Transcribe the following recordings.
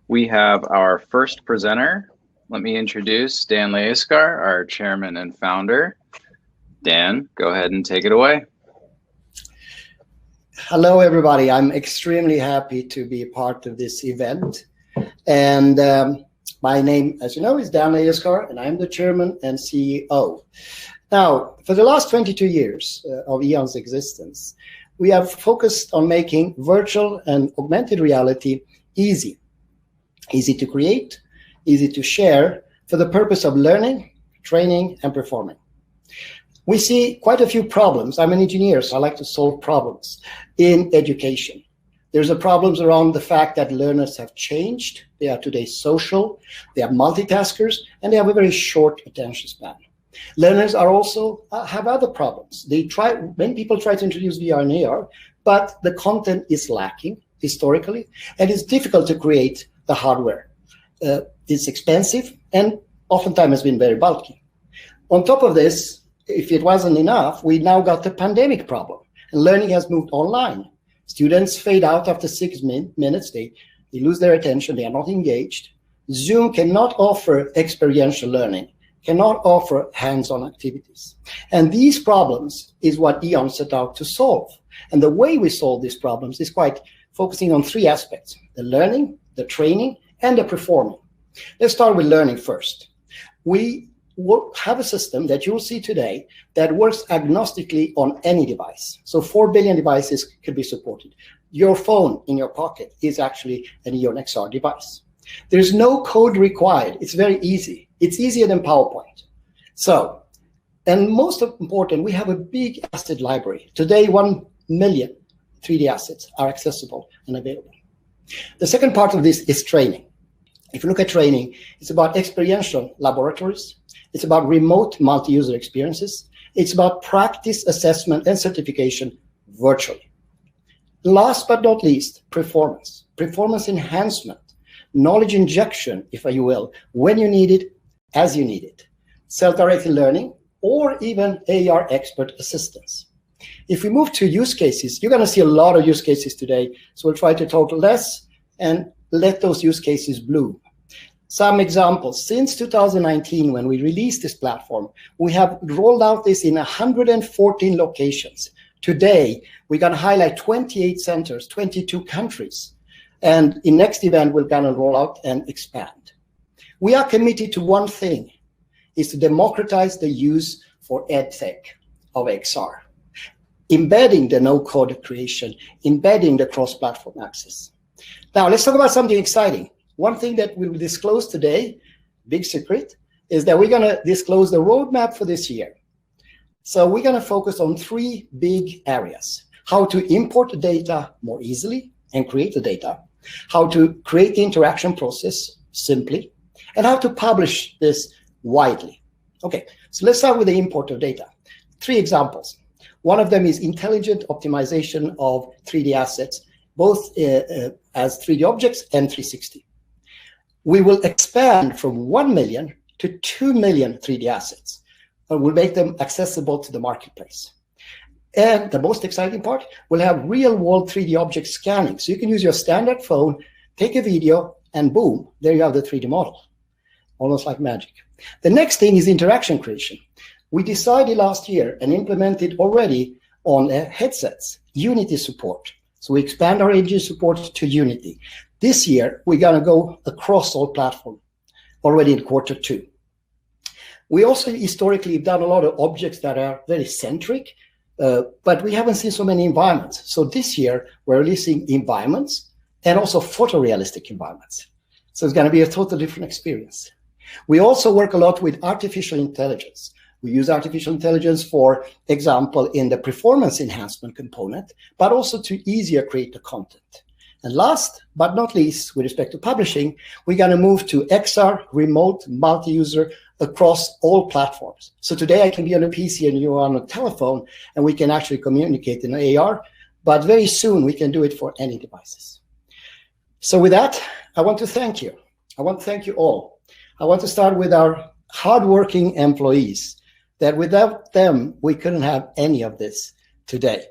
We have our first presenter. Let me introduce Dan Lejerskar, our chairman and founder. Dan, go ahead and take it away. Hello, everybody. I'm extremely happy to be a part of this event. And my name, as you know, is Dan Lejerskar, and I'm the chairman and CEO. Now, for the last 22 years of E.ON's existence, we have focused on making virtual and augmented reality easy to create, easy to share, for the purpose of learning, training, and performing. We see quite a few problems. I'm an engineer, so I like to solve problems in education. There's a problems around the fact that learners have changed. They are today social, they are multitaskers, and they have a very short attention span. Learners are also have other problems. Many people try to introduce VR and AR, but the content is lacking historically, and it's difficult to create the hardware. It's expensive and oftentimes has been very bulky. On top of this, if it wasn't enough, we now got the pandemic problem, and learning has moved online. Students fade out after 6 minutes, they lose their attention, they are not engaged. Zoom cannot offer experiential learning, cannot offer hands-on activities. And these problems is what E.ON set out to solve. And the way we solve these problems is quite focusing on 3 aspects: the learning, the training, and the performing. Let's start with learning first. We have a system that you'll see today that works agnostically on any device. So 4 billion devices could be supported. Your phone in your pocket is actually an E.ON XR device. There's no code required. It's very easy. It's easier than PowerPoint. So, and most important, we have a big asset library. Today, 1 million 3D assets are accessible and available. The second part of this is training. If you look at training, it's about experiential laboratories. It's about remote multi-user experiences. It's about practice, assessment, and certification virtually. Last but not least, performance. Performance enhancement, knowledge injection, if you will, when you need it, as you need it. Self-directed learning, or even AR expert assistance. If we move to use cases, you're going to see a lot of use cases today, so we'll try to talk less and let those use cases bloom. Some examples. Since 2019, when we released this platform, we have rolled out this in 114 locations. Today, we're going to highlight 28 centers, 22 countries. And in next event, we're going to roll out and expand. We are committed to one thing, is to democratize the use for EdTech of XR, embedding the no-code creation, embedding the cross-platform access. Now, let's talk about something exciting. One thing that we will disclose today, big secret, is that we're going to disclose the roadmap for this year. So we're going to focus on 3 big areas: how to import the data more easily and create the data, how to create the interaction process simply, and how to publish this widely. Okay, so let's start with the import of data. 3 examples. One of them is intelligent optimization of 3D assets, both as 3D objects and 360. We will expand from 1 million to 2 million 3D assets, and we'll make them accessible to the marketplace. And the most exciting part, we'll have real-world 3D object scanning. So you can use your standard phone, take a video, and boom, there you have the 3D model, almost like magic. The next thing is interaction creation. We decided last year and implemented already on headsets, Unity support. So we expand our engine support to Unity. This year, we're going to go across all platforms already in Q2. We also historically have done a lot of objects that are very centric, but we haven't seen so many environments. So this year, we're releasing environments and also photorealistic environments. So it's going to be a totally different experience. We also work a lot with artificial intelligence. We use artificial intelligence, for example, in the performance enhancement component, but also to easier create the content. And last but not least, with respect to publishing, we're going to move to XR, remote, multi-user, across all platforms. So today I can be on a PC and you're on a telephone, and we can actually communicate in AR, but very soon we can do it for any devices. So with that, I want to thank you. I want to thank you all. I want to start with our hardworking employees, that without them, we couldn't have any of this today.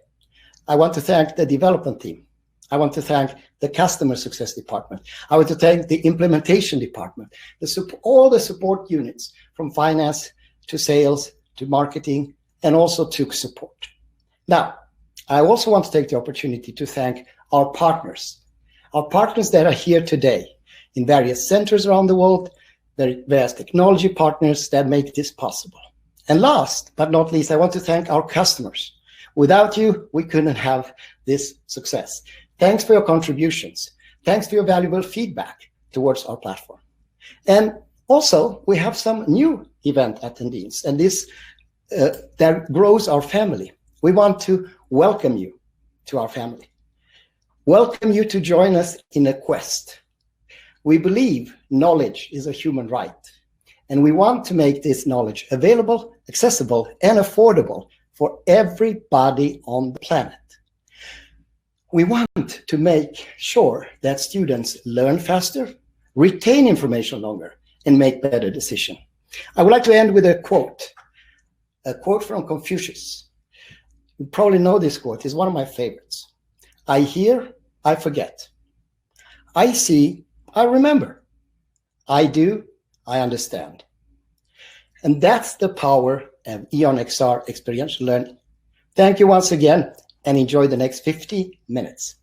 I want to thank the development team. I want to thank the customer success department. I want to thank the implementation department, all the support units from finance to sales to marketing and also to support. Now, I also want to take the opportunity to thank our partners that are here today in various centers around the world, the various technology partners that make this possible. And last but not least, I want to thank our customers. Without you, we couldn't have this success. Thanks for your contributions. Thanks for your valuable feedback towards our platform. And also, we have some new event attendees, and this that grows our family. We want to welcome you to our family. Welcome you to join us in a quest. We believe knowledge is a human right, and we want to make this knowledge available, accessible, and affordable for everybody on the planet. We want to make sure that students learn faster, retain information longer, and make better decisions. I would like to end with a quote from Confucius. You probably know this quote. It's one of my favorites. I hear, I forget. I see, I remember. I do, I understand. And that's the power of Eon XR experiential learning. Thank you once again, and enjoy the next 50 minutes.